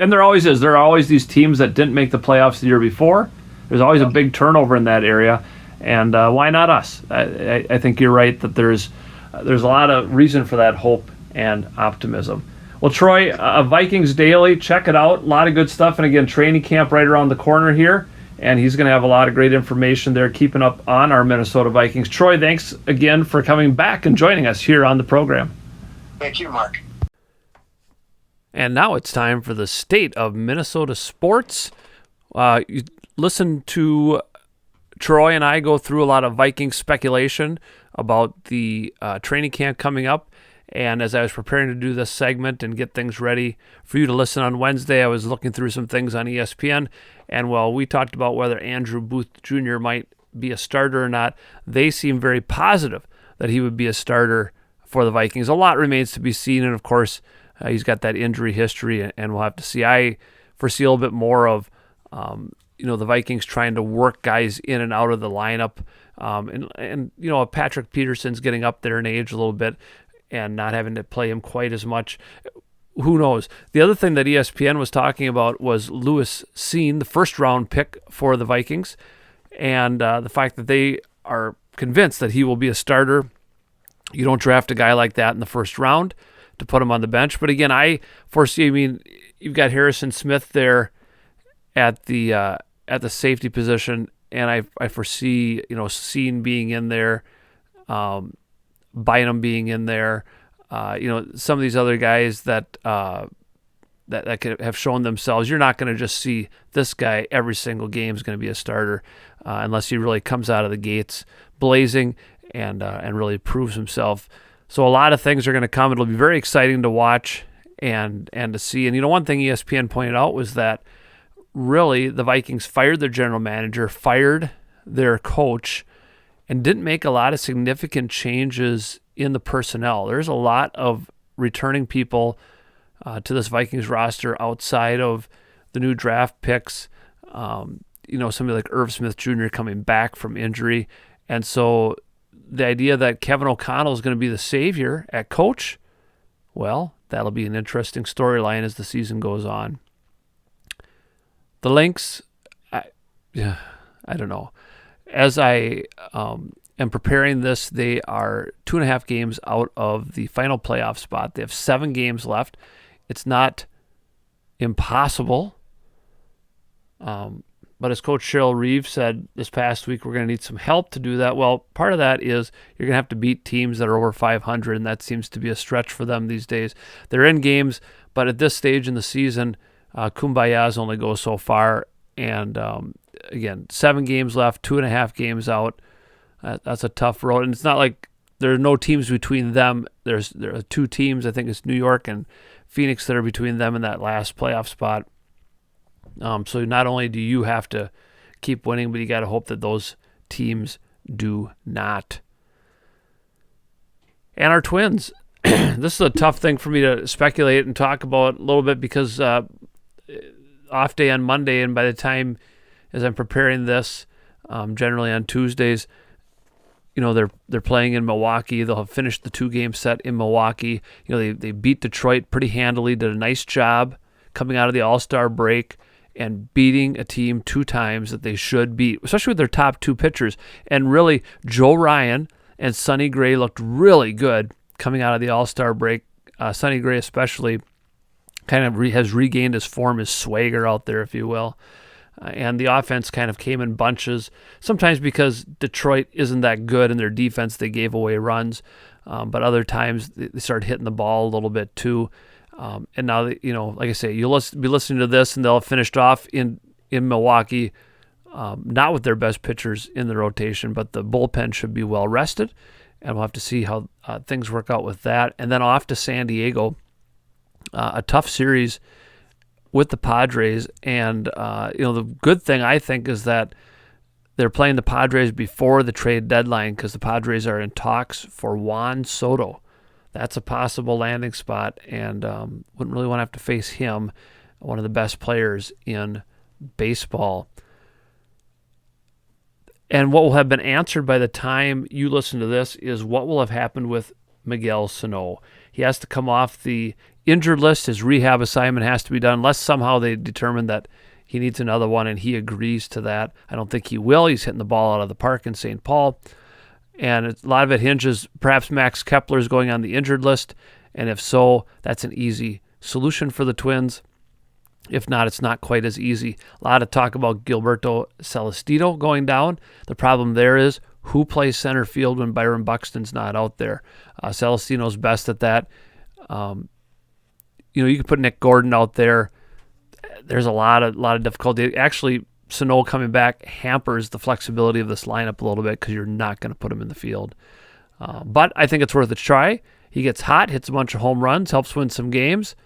And there always is. There are always these teams that didn't make the playoffs the year before. There's always a big turnover in that area. And why not us? I think you're right that there's a lot of reason for that hope and optimism. Well, Troy, Vikings Daily, check it out. A lot of good stuff. And again, training camp right around the corner here. And he's going to have a lot of great information there, keeping up on our Minnesota Vikings. Troy, thanks again for coming back and joining us here on the program. Thank you, Mark. And now it's time for the state of Minnesota sports. You listen to Troy and I go through a lot of Viking speculation about the training camp coming up. And as I was preparing to do this segment and get things ready for you to listen on Wednesday, I was looking through some things on ESPN. And while we talked about whether Andrew Booth Jr. might be a starter or not, they seem very positive that he would be a starter for the Vikings. A lot remains to be seen. And of course, he's got that injury history, and we'll have to see. I foresee a little bit more of, the Vikings trying to work guys in and out of the lineup. And Patrick Peterson's getting up there in age a little bit, and not having to play him quite as much. who knows? The other thing that ESPN was talking about was Lewis Seen, the first-round pick for the Vikings, and the fact that they are convinced that he will be a starter. You don't draft a guy like that in the first round to put him on the bench. But again, I foresee, you've got Harrison Smith there at the safety position, and I foresee, Seen being in there, Bynum being in there, some of these other guys that could have shown themselves. You're not going to just see this guy every single game is going to be a starter unless he really comes out of the gates blazing and really proves himself. So a lot of things are going to come. It'll be very exciting to watch and to see. And one thing ESPN pointed out was that really the Vikings fired their general manager, fired their coach, and didn't make a lot of significant changes in the personnel. There's a lot of returning people to this Vikings roster outside of the new draft picks. Somebody like Irv Smith Jr. coming back from injury. And so the idea that Kevin O'Connell is going to be the savior at coach, well, that'll be an interesting storyline as the season goes on. The Lynx, I don't know. As I am preparing this, they are 2.5 games out of the final playoff spot. They have 7 games left. It's not impossible. But as Coach Cheryl Reeves said this past week, we're going to need some help to do that. Well, part of that is you're going to have to beat teams that are over 500, and that seems to be a stretch for them these days. They're in games, but at this stage in the season, kumbayas only go so far. And again, 7 games left, 2.5 games out. That's a tough road. And it's not like there are no teams between them. There are 2 teams, I think it's New York and Phoenix, that are between them and that last playoff spot. So not only do you have to keep winning, but you got to hope that those teams do not. And our Twins. This is a tough thing for me to speculate and talk about a little bit because off day on Monday, and by the time as I'm preparing this, generally on Tuesdays, they're playing in Milwaukee. They'll have finished the 2-game set in Milwaukee. They beat Detroit pretty handily, did a nice job coming out of the All-Star break and beating a team 2 times that they should beat, especially with their top 2 pitchers. And really, Joe Ryan and Sonny Gray looked really good coming out of the All-Star break. Sonny Gray especially kind of has regained his form, his swagger out there, if you will. And the offense kind of came in bunches, sometimes because Detroit isn't that good in their defense. They gave away runs, but other times they started hitting the ball a little bit too. And now, like I say, you'll be listening to this, and they'll have finished off in Milwaukee, not with their best pitchers in the rotation, but the bullpen should be well rested, and we'll have to see how things work out with that. And then off to San Diego, a tough series with the Padres, and the good thing I think is that they're playing the Padres before the trade deadline because the Padres are in talks for Juan Soto. That's a possible landing spot, and wouldn't really want to have to face him, one of the best players in baseball. And what will have been answered by the time you listen to this is what will have happened with Miguel Sano. He has to come off the injured list. His rehab assignment has to be done unless somehow they determine that he needs another one, and he agrees to that. I don't think he will. He's hitting the ball out of the park in St. Paul. And a lot of it hinges, perhaps Max Kepler is going on the injured list, and if so, that's an easy solution for the Twins. If not, it's not quite as easy. A lot of talk about Gilberto Celestino going down. The problem there is who plays center field when Byron Buxton's not out there. Celestino's best at that. You can put Nick Gordon out there. There's a lot of difficulty. Actually, Sano coming back hampers the flexibility of this lineup a little bit because you're not going to put him in the field. But I think it's worth a try. He gets hot, hits a bunch of home runs, helps win some games,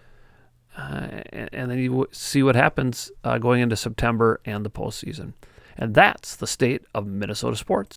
and then you see what happens going into September and the postseason. And that's the state of Minnesota sports.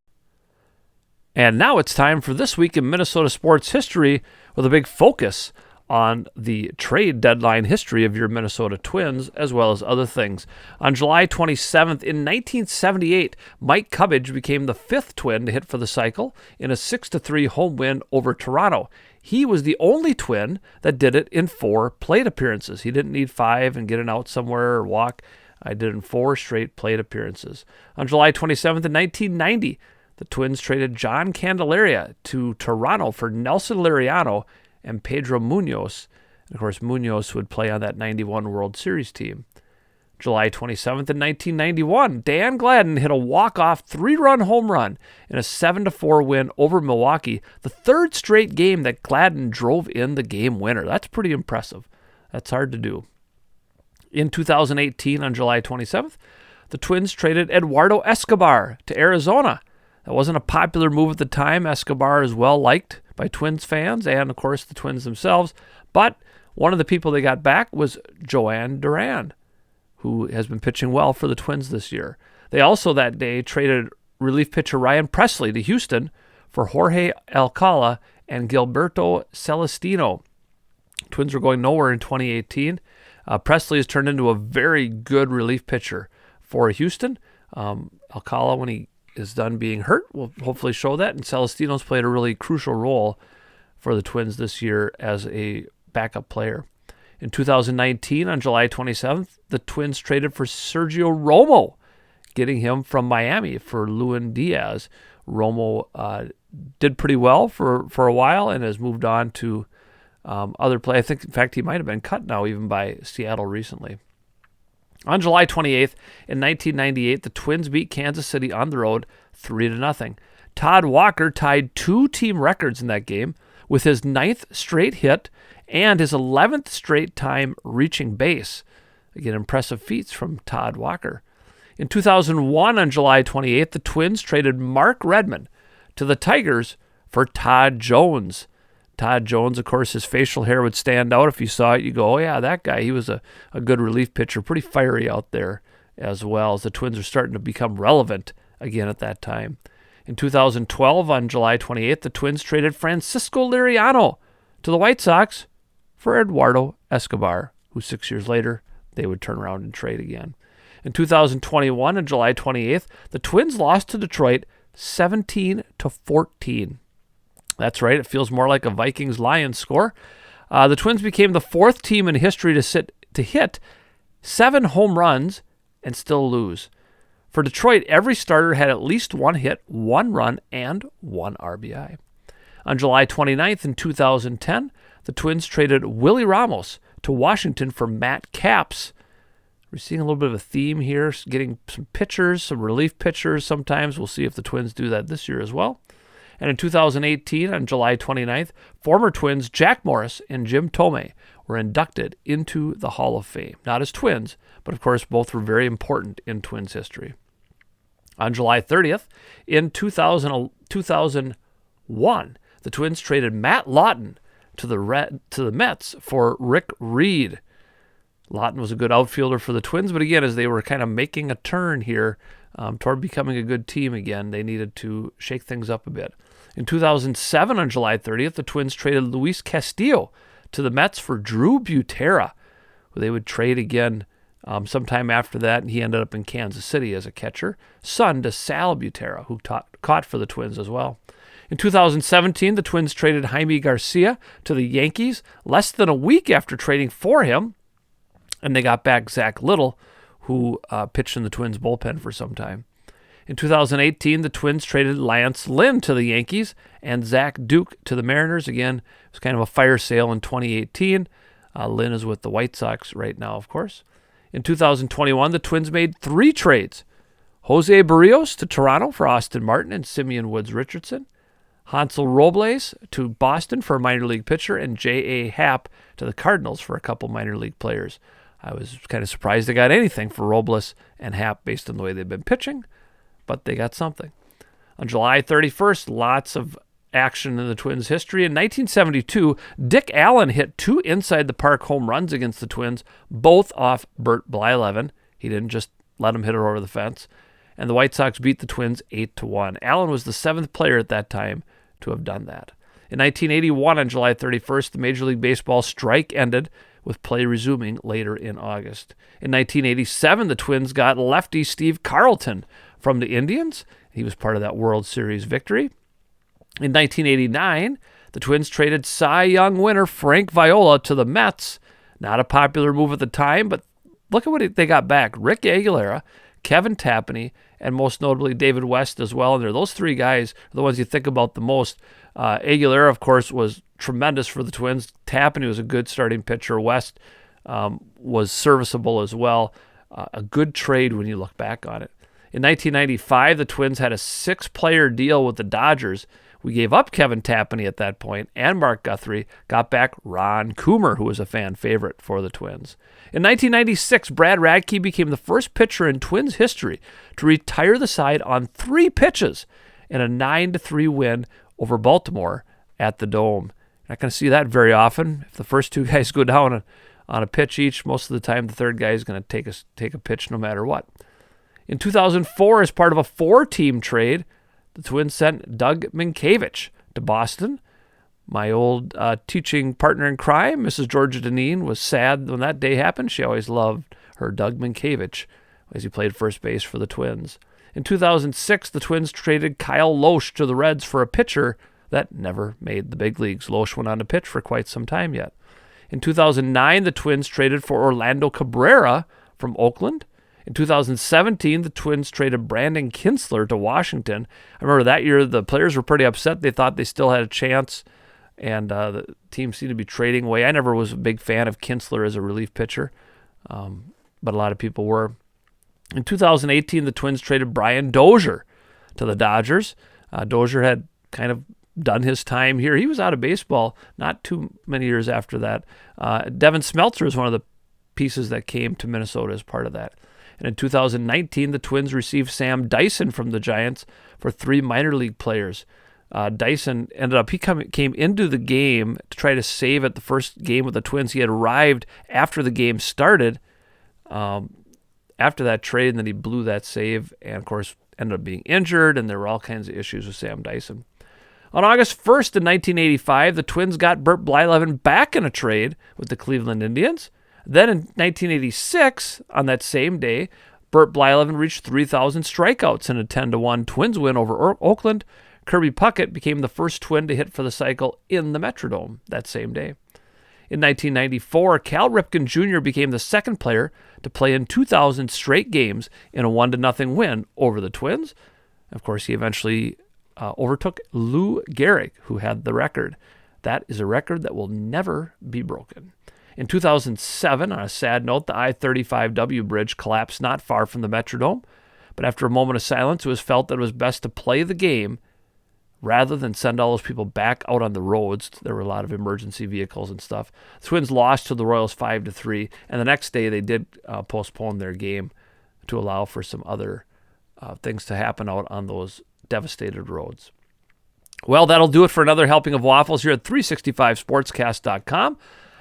And now it's time for This Week in Minnesota Sports History with a big focus on the trade deadline history of your Minnesota Twins, as well as other things. On July 27th, in 1978, Mike Cubbage became the 5th Twin to hit for the cycle in a 6-3 home win over Toronto. he was the only Twin that did it in 4 plate appearances. He didn't need 5 and get it out somewhere or walk. I did it in 4 straight plate appearances. On July 27th in 1990, the Twins traded John Candelaria to Toronto for Nelson Liriano and Pedro Munoz. And of course, Munoz would play on that 91 World Series team. July 27th in 1991, Dan Gladden hit a walk-off 3-run home run in a 7-4 win over Milwaukee, the 3rd straight game that Gladden drove in the game winner. That's pretty impressive. That's hard to do. In 2018, on July 27th, the Twins traded Eduardo Escobar to Arizona. That wasn't a popular move at the time. Escobar is well liked by Twins fans and, of course, the Twins themselves. But one of the people they got back was Joan Duran, who has been pitching well for the Twins this year. They also that day traded relief pitcher Ryan Presley to Houston for Jorge Alcala and Gilberto Celestino. Twins were going nowhere in 2018. Presley has turned into a very good relief pitcher for Houston. Alcala, when he is done being hurt, will hopefully show that. And Celestino's played a really crucial role for the Twins this year as a backup player. In 2019, on July 27th, the Twins traded for Sergio Romo, getting him from Miami for Lewin Diaz. Romo did pretty well for a while and has moved on to other play. I think, in fact, he might have been cut now even by Seattle recently. On July 28th, in 1998, the Twins beat Kansas City on the road 3-0. Todd Walker tied 2 team records in that game with his 9th straight hit and his 11th straight time reaching base. Again, impressive feats from Todd Walker. In 2001, on July 28th, the Twins traded Mark Redmond to the Tigers for Todd Jones. Todd Jones, of course, his facial hair would stand out. If you saw it, you go, oh yeah, that guy, he was a good relief pitcher, pretty fiery out there as well, as the Twins are starting to become relevant again at that time. In 2012, on July 28th, the Twins traded Francisco Liriano to the White Sox for Eduardo Escobar, who 6 years later they would turn around and trade again. In 2021, on July 28th, the Twins lost to Detroit 17-14. That's right, it feels more like a Vikings-Lions score. The Twins became the 4th team in history to hit 7 home runs and still lose. For Detroit, every starter had at least 1 hit, 1 run, and 1 RBI. On July 29th in 2010, the Twins traded Willie Ramos to Washington for Matt Capps. We're seeing a little bit of a theme here, getting some pitchers, some relief pitchers sometimes. We'll see if the Twins do that this year as well. And in 2018, on July 29th, former Twins Jack Morris and Jim Thome were inducted into the Hall of Fame. Not as Twins, but of course both were very important in Twins history. On July 30th, in 2001, the Twins traded Matt Lawton to the Mets for Rick Reed. Lawton was a good outfielder for the Twins, but again, as they were kind of making a turn here toward becoming a good team again, they needed to shake things up a bit. In 2007, on July 30th, the Twins traded Luis Castillo to the Mets for Drew Butera, who they would trade again sometime after that, and he ended up in Kansas City as a catcher, son to Sal Butera, who caught for the Twins as well. In 2017, the Twins traded Jaime Garcia to the Yankees less than a week after trading for him, and they got back Zach Little, who pitched in the Twins bullpen for some time. In 2018, the Twins traded Lance Lynn to the Yankees and Zach Duke to the Mariners. Again, it was kind of a fire sale in 2018. Lynn is with the White Sox right now, of course. In 2021, the Twins made 3 trades. Jose Barrios to Toronto for Austin Martin and Simeon Woods Richardson. Hansel Robles to Boston for a minor league pitcher, and J.A. Happ to the Cardinals for a couple minor league players. I was kind of surprised they got anything for Robles and Happ based on the way they've been pitching, but they got something. On July 31st, lots of action in the Twins' history. In 1972, Dick Allen hit 2 inside-the-park home runs against the Twins, both off Bert Blyleven. He didn't just let him hit it over the fence. And the White Sox beat the Twins 8-1. Allen was the 7th player at that time to have done that. In 1981, on July 31st, the Major League Baseball strike ended, with play resuming later in August. In 1987, the Twins got lefty Steve Carlton from the Indians. He was part of that World Series victory. In 1989, the Twins traded Cy Young winner Frank Viola to the Mets. Not a popular move at the time, but look at what they got back. Rick Aguilera, Kevin Tapani, and most notably David West as well. And those three guys are the ones you think about the most. Aguilera, of course, was tremendous for the Twins. Tapani was a good starting pitcher. West was serviceable as well. A good trade when you look back on it. In 1995, the Twins had a 6-player deal with the Dodgers. We gave up Kevin Tapani at that point and Mark Guthrie, got back Ron Coomer, who was a fan favorite for the Twins. In 1996, Brad Radke became the first pitcher in Twins history to retire the side on 3 pitches in a 9-3 win over Baltimore at the Dome. You're not going to see that very often. If the first 2 guys go down on a pitch each, most of the time the third guy is going to take a pitch no matter what. In 2004, as part of a 4-team trade, the Twins sent Doug Minkiewicz to Boston. My old teaching partner in crime, Mrs. Georgia Deneen, was sad when that day happened. She always loved her Doug Minkiewicz as he played first base for the Twins. In 2006, the Twins traded Kyle Loesch to the Reds for a pitcher that never made the big leagues. Loesch went on to pitch for quite some time yet. In 2009, the Twins traded for Orlando Cabrera from Oakland. In 2017, the Twins traded Brandon Kinsler to Washington. I remember that year the players were pretty upset. They thought they still had a chance, and the team seemed to be trading away. I never was a big fan of Kinsler as a relief pitcher, but a lot of people were. In 2018, the Twins traded Brian Dozier to the Dodgers. Dozier had kind of done his time here. He was out of baseball not too many years after that. Devin Smeltzer is one of the pieces that came to Minnesota as part of that. And in 2019, the Twins received Sam Dyson from the Giants for 3 minor league players. Dyson came into the game to try to save it the first game with the Twins. He had arrived after the game started, after that trade, and then he blew that save and, of course, ended up being injured, and there were all kinds of issues with Sam Dyson. On August 1st in 1985, the Twins got Bert Blyleven back in a trade with the Cleveland Indians. Then in 1986, on that same day, Bert Blyleven reached 3,000 strikeouts in a 10-1 Twins win over Oakland. Kirby Puckett became the first Twin to hit for the cycle in the Metrodome that same day. In 1994, Cal Ripken Jr. became the second player to play in 2,000 straight games in a 1-0 win over the Twins. Of course, he eventually overtook Lou Gehrig, who had the record. That is a record that will never be broken. In 2007, on a sad note, the I-35W bridge collapsed not far from the Metrodome, but after a moment of silence, it was felt that it was best to play the game rather than send all those people back out on the roads. There were a lot of emergency vehicles and stuff. The Twins lost to the Royals 5-3, and the next day they did postpone their game to allow for some other things to happen out on those devastated roads. Well, that'll do it for another helping of waffles here at 365sportscast.com.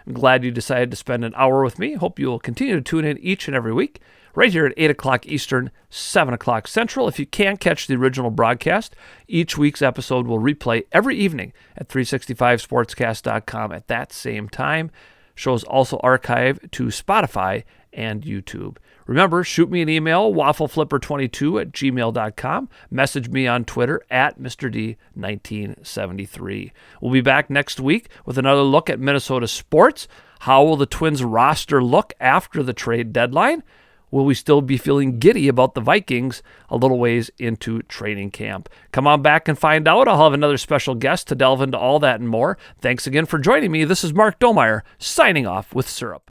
I'm glad you decided to spend an hour with me. Hope you will continue to tune in each and every week, right here at 8 o'clock Eastern, 7 o'clock Central. If you can't catch the original broadcast, each week's episode will replay every evening at 365sportscast.com at that same time. Shows also archive to Spotify and YouTube. Remember, shoot me an email, waffleflipper22@gmail.com. Message me on Twitter at MrD1973. We'll be back next week with another look at Minnesota sports. How will the Twins roster look after the trade deadline? Will we still be feeling giddy about the Vikings a little ways into training camp? Come on back and find out. I'll have another special guest to delve into all that and more. Thanks again for joining me. This is Mark Domeyer signing off with Syrup.